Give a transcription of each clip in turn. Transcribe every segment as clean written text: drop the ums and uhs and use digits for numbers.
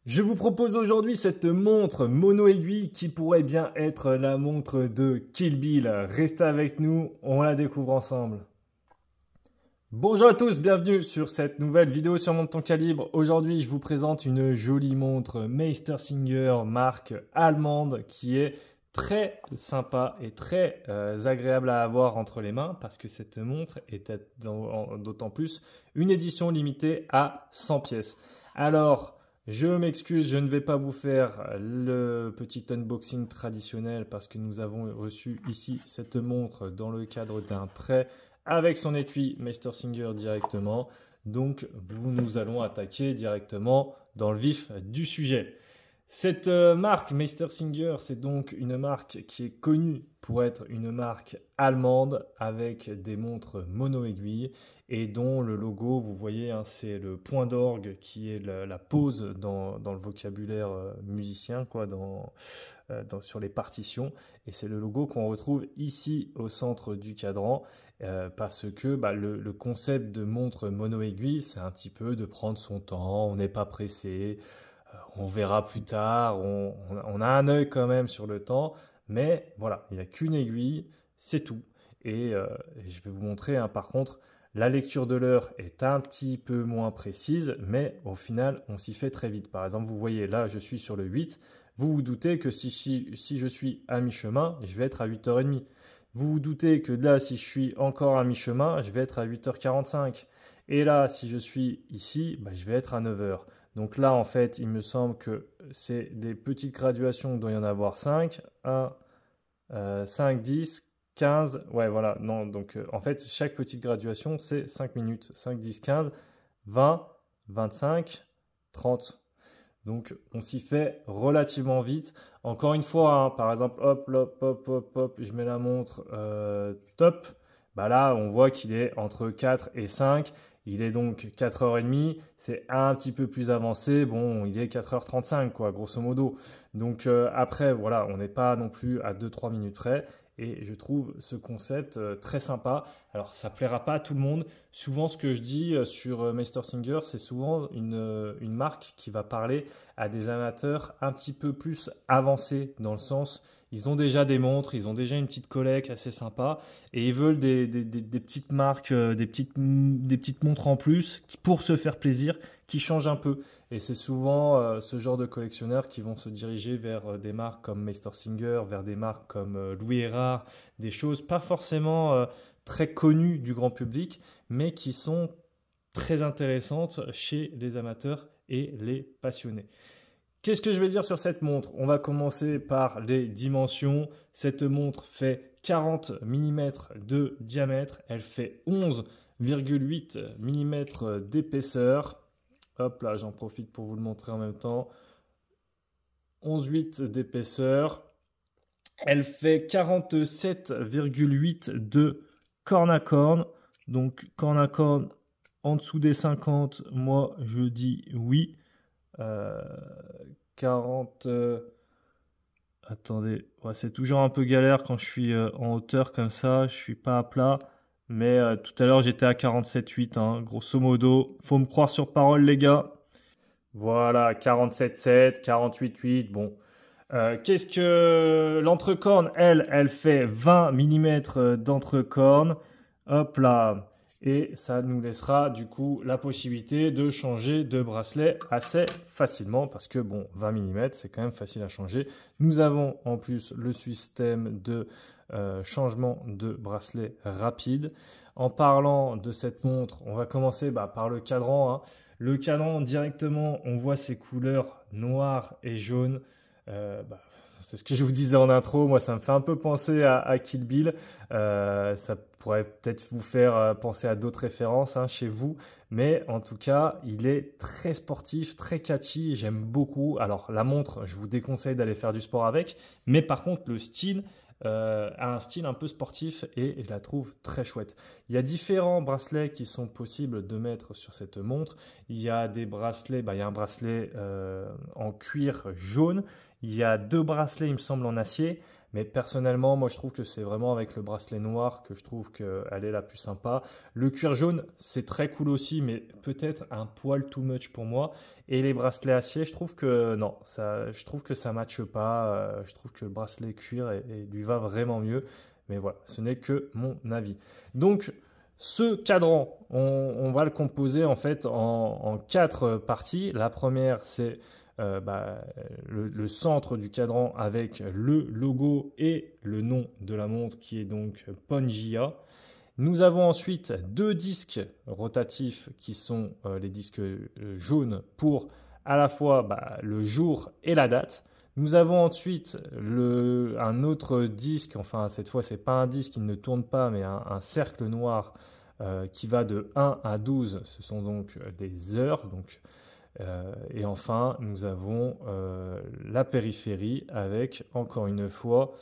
Je vous propose aujourd'hui cette montre mono-aiguille qui pourrait bien être la montre de Kill Bill. Restez avec nous, on la découvre ensemble. Bonjour à tous, bienvenue sur cette nouvelle vidéo sur Monte ton calibre. Aujourd'hui, je vous présente une jolie montre Meister Singer, marque allemande, qui est très sympa et très agréable à avoir entre les mains parce que cette montre est d'autant plus une édition limitée à 100 pièces. Alors, je m'excuse, je ne vais pas vous faire le petit unboxing traditionnel parce que nous avons reçu ici cette montre dans le cadre d'un prêt avec son étui Meister Singer directement. Donc, nous allons attaquer directement dans le vif du sujet. Cette marque Meister Singer, c'est donc une marque qui est connue pour être une marque allemande avec des montres mono-aiguilles et dont le logo, vous voyez, hein, c'est le point d'orgue qui est la pose dans le vocabulaire musicien, quoi, sur les partitions. Et c'est le logo qu'on retrouve ici au centre du cadran parce que le concept de montre mono-aiguille, c'est un petit peu de prendre son temps, on n'est pas pressé. On verra plus tard, on a un œil quand même sur le temps, mais voilà, il n'y a qu'une aiguille, c'est tout. Et je vais vous montrer, hein, par contre, la lecture de l'heure est un petit peu moins précise, mais au final, on s'y fait très vite. Par exemple, vous voyez, là, je suis sur le 8. Vous vous doutez que si je suis à mi-chemin, je vais être à 8h30. Vous vous doutez que là, si je suis encore à mi-chemin, je vais être à 8h45. Et là, si je suis ici, je vais être à 9h. Donc là, en fait, il me semble que c'est des petites graduations, il doit y en avoir 5. 1, 5, 10, 15. Ouais, voilà. Non, donc en fait, chaque petite graduation, c'est 5 minutes. 5, 10, 15, 20, 25, 30. Donc, on s'y fait relativement vite. Encore une fois, hein, par exemple, hop, hop, hop, hop, hop, je mets la montre, top. Là, on voit qu'il est entre 4 et 5. Il est donc 4h30, c'est un petit peu plus avancé. Bon, il est 4h35, quoi, grosso modo. Donc après, voilà, on n'est pas non plus à 2-3 minutes près. Et je trouve ce concept très sympa. Alors, ça ne plaira pas à tout le monde. Souvent, ce que je dis sur Meister Singer, c'est souvent une marque qui va parler à des amateurs un petit peu plus avancés, dans le sens, ils ont déjà des montres, ils ont déjà une petite collecte assez sympa et ils veulent des petites marques, des petites montres en plus pour se faire plaisir, qui changent un peu. Et c'est souvent ce genre de collectionneurs qui vont se diriger vers des marques comme Meister Singer, vers des marques comme Louis Erard, des choses pas forcément très connues du grand public, mais qui sont très intéressantes chez les amateurs et les passionnés. Qu'est-ce que je vais dire sur cette montre? On va commencer par les dimensions. Cette montre fait 40 mm de diamètre. Elle fait 11,8 mm d'épaisseur. Hop là, j'en profite pour vous le montrer en même temps. 11,8 d'épaisseur. Elle fait 47,8 de corne à corne. Donc, corne à corne en dessous des 50, moi je dis oui. 40. Attendez, ouais, c'est toujours un peu galère quand je suis en hauteur comme ça, je suis pas à plat. Mais tout à l'heure j'étais à 47,8, hein, grosso modo. Faut me croire sur parole, les gars. Voilà, 47,7, 48,8. Bon. Qu'est-ce que l'entrecorne, elle fait 20 mm d'entrecorne. Hop là. Et ça nous laissera du coup la possibilité de changer de bracelet assez facilement parce que bon, 20 mm, c'est quand même facile à changer. Nous avons en plus le système de changement de bracelet rapide. En parlant de cette montre, on va commencer par le cadran, hein. Le cadran, directement, on voit ses couleurs noir et jaune. C'est ce que je vous disais en intro, moi ça me fait un peu penser à Kill Bill, ça pourrait peut-être vous faire penser à d'autres références, hein, chez vous, mais en tout cas il est très sportif, très catchy, j'aime beaucoup. Alors la montre, je vous déconseille d'aller faire du sport avec, mais par contre le style a un style un peu sportif et je la trouve très chouette. Il y a différents bracelets qui sont possibles de mettre sur cette montre. Il y a des bracelets, il y a un bracelet en cuir jaune. Il y a 2 bracelets, il me semble, en acier. Mais personnellement, moi je trouve que c'est vraiment avec le bracelet noir que je trouve qu'elle est la plus sympa. Le cuir jaune, c'est très cool aussi, mais peut-être un poil too much pour moi. Et les bracelets acier, je trouve que non, je trouve que ça matche pas. Je trouve que le bracelet cuir lui va vraiment mieux. Mais voilà, ce n'est que mon avis. Donc, ce cadran, on va le composer en fait en 4 parties. La première, c'est le centre du cadran avec le logo et le nom de la montre qui est donc Pangea. Nous avons ensuite 2 disques rotatifs qui sont les disques jaunes pour à la fois le jour et la date. Nous avons ensuite un autre disque, enfin cette fois c'est pas un disque qui ne tourne pas mais un cercle noir qui va de 1 à 12, ce sont donc des heures. Et enfin nous avons la périphérie avec encore une fois,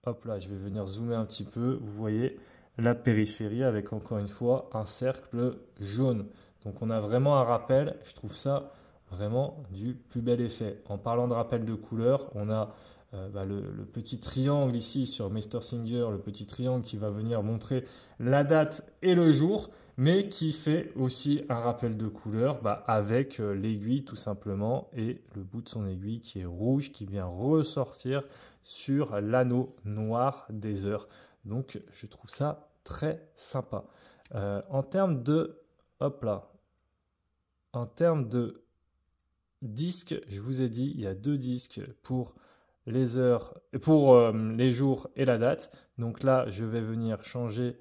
hop là je vais venir zoomer un petit peu, vous voyez la périphérie avec encore une fois un cercle jaune. Donc on a vraiment un rappel, je trouve ça vraiment du plus bel effet. En parlant de rappel de couleur, on a le petit triangle ici sur Meister Singer, le petit triangle qui va venir montrer la date et le jour, mais qui fait aussi un rappel de couleur avec l'aiguille tout simplement et le bout de son aiguille qui est rouge qui vient ressortir sur l'anneau noir des heures. Donc je trouve ça très sympa. En termes de, hop là, en termes de disques, je vous ai dit, il y a 2 disques pour les heures, pour les jours et la date. Donc là, je vais venir changer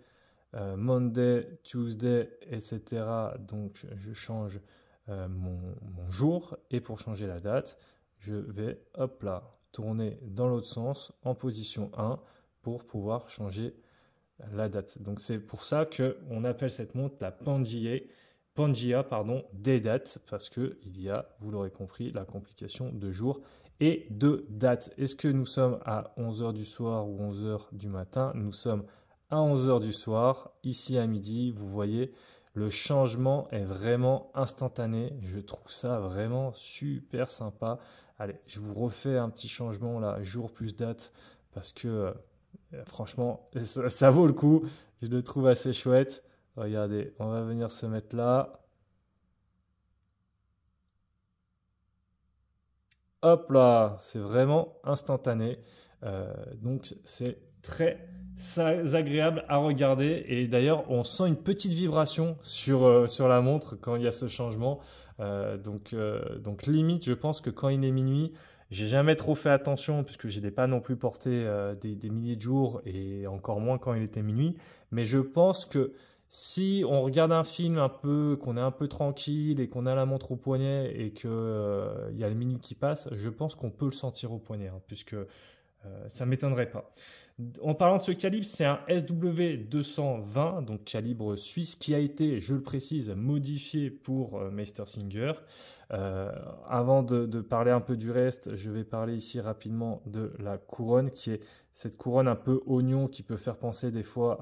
Monday, Tuesday, etc. Donc je change mon jour et pour changer la date, je vais, hop là, tourner dans l'autre sens en position 1 pour pouvoir changer la date. Donc c'est pour ça qu'on appelle cette montre la Pangea des dates, parce qu'il y a, vous l'aurez compris, la complication de jour et de date. Est-ce que nous sommes à 11h du soir ou 11h du matin? Nous sommes à 11h du soir, ici à midi, vous voyez, le changement est vraiment instantané. Je trouve ça vraiment super sympa. Allez, je vous refais un petit changement là, jour plus date, parce que franchement, ça vaut le coup. Je le trouve assez chouette. Regardez, on va venir se mettre là. Hop là, c'est vraiment instantané. Donc c'est très agréable à regarder. Et d'ailleurs, on sent une petite vibration sur la montre quand il y a ce changement. Donc limite, je pense que quand il est minuit, j'ai jamais trop fait attention puisque je n'ai pas non plus porté des milliers de jours et encore moins quand il était minuit. Mais je pense que si on regarde un film un peu, qu'on est un peu tranquille et qu'on a la montre au poignet et qu'il y a le minuit qui passe, je pense qu'on peut le sentir au poignet, hein, puisque ça ne m'étonnerait pas. En parlant de ce calibre, c'est un SW220, donc calibre suisse, qui a été, je le précise, modifié pour Meister Singer. Avant de parler un peu du reste, je vais parler ici rapidement de la couronne, qui est cette couronne un peu oignon qui peut faire penser des fois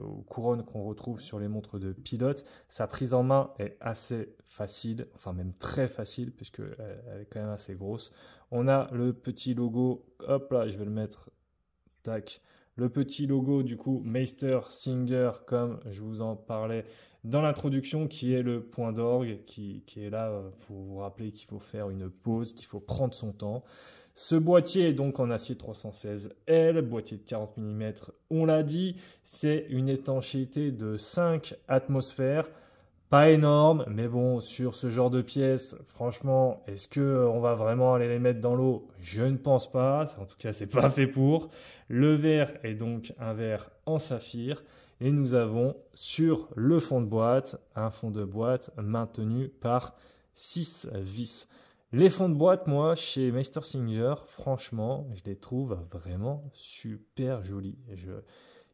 aux couronnes qu'on retrouve sur les montres de pilote. Sa prise en main est assez facile, enfin même très facile, puisqu'elle est quand même assez grosse. On a le petit logo, hop là, je vais le mettre, tac. Le petit logo du coup Meister Singer, comme je vous en parlais dans l'introduction, qui est le point d'orgue, qui est là pour vous rappeler qu'il faut faire une pause, qu'il faut prendre son temps. Ce boîtier est donc en acier 316L, boîtier de 40 mm, on l'a dit, c'est une étanchéité de 5 atmosphères. Pas énorme, mais bon, sur ce genre de pièces, franchement, est-ce qu'on va vraiment aller les mettre dans l'eau? Je ne pense pas, en tout cas, c'est pas fait pour. Le verre est donc un verre en saphir. Et nous avons sur le fond de boîte, un fond de boîte maintenu par 6 vis. Les fonds de boîte, moi, chez Meister Singer, franchement, je les trouve vraiment super jolis.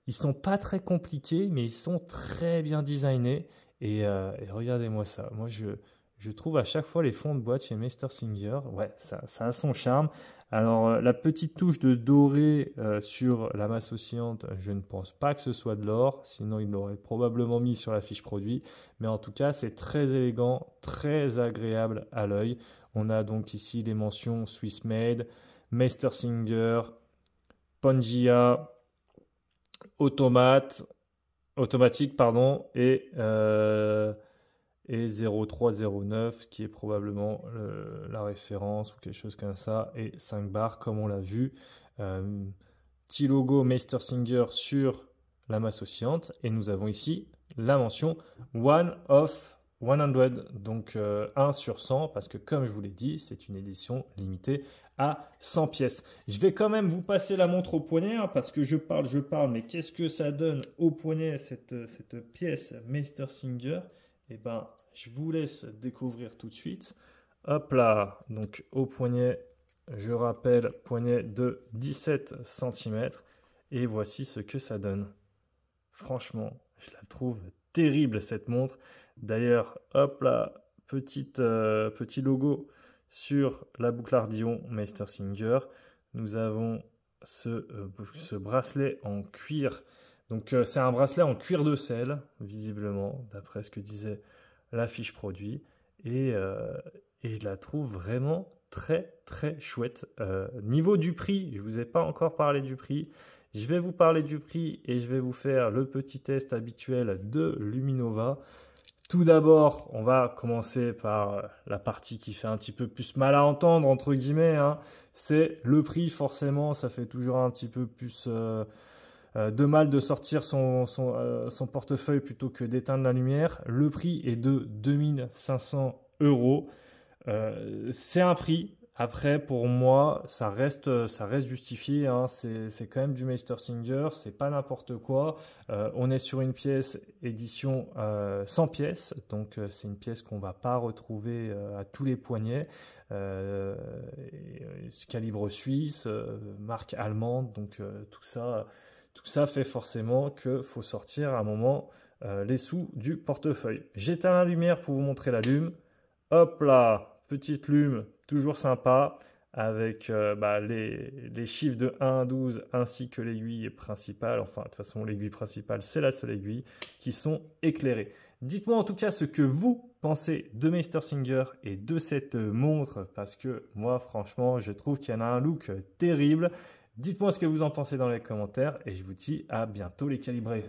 Ils sont pas très compliqués, mais ils sont très bien designés. Et regardez-moi ça. Moi, je trouve à chaque fois les fonds de boîte chez Meister Singer, ouais, ça a son charme. Alors, la petite touche de doré sur la masse oscillante, je ne pense pas que ce soit de l'or. Sinon, il l'aurait probablement mis sur la fiche produit. Mais en tout cas, c'est très élégant, très agréable à l'œil. On a donc ici les mentions Swiss Made, Meister Singer, Pangea automatique, pardon, et 0309 qui est probablement la référence ou quelque chose comme ça, et 5 barres comme on l'a vu. Petit logo Meister Singer sur la masse oscillante, et nous avons ici la mention One of 100, donc 1 sur 100, parce que comme je vous l'ai dit, c'est une édition limitée à 100 pièces. Je vais quand même vous passer la montre au poignet, hein, parce que je parle, mais qu'est-ce que ça donne au poignet, cette pièce Meister Singer? Eh ben, je vous laisse découvrir tout de suite. Hop là, donc au poignet, je rappelle, poignet de 17 cm, et voici ce que ça donne. Franchement, je la trouve terrible cette montre. D'ailleurs, hop là, petit logo sur la boucle Ardillon Meister Singer. Nous avons ce bracelet en cuir. Donc c'est un bracelet en cuir de sel, visiblement, d'après ce que disait la fiche produit. Et je la trouve vraiment très très chouette. Niveau du prix, je ne vous ai pas encore parlé du prix. Je vais vous parler du prix et je vais vous faire le petit test habituel de Luminova. Tout d'abord, on va commencer par la partie qui fait un petit peu plus mal à entendre, entre guillemets, hein. C'est le prix, forcément, ça fait toujours un petit peu plus de mal de sortir son portefeuille plutôt que d'éteindre la lumière. Le prix est de 2500 €. C'est un prix. Après, pour moi, ça reste justifié, hein. C'est quand même du Meister Singer, c'est pas n'importe quoi. On est sur une pièce édition 100 pièces, donc c'est une pièce qu'on va pas retrouver à tous les poignets. Calibre suisse, marque allemande, donc tout ça fait forcément qu'il faut sortir à un moment les sous du portefeuille. J'éteins la lumière pour vous montrer la lume. Hop là! Petite lume, toujours sympa, avec les chiffres de 1 à 12 ainsi que l'aiguille principale. Enfin, de toute façon, l'aiguille principale, c'est la seule aiguille, qui sont éclairées. Dites-moi en tout cas ce que vous pensez de Meister Singer et de cette montre, parce que moi, franchement, je trouve qu'il y en a un look terrible. Dites-moi ce que vous en pensez dans les commentaires et je vous dis à bientôt les calibrés.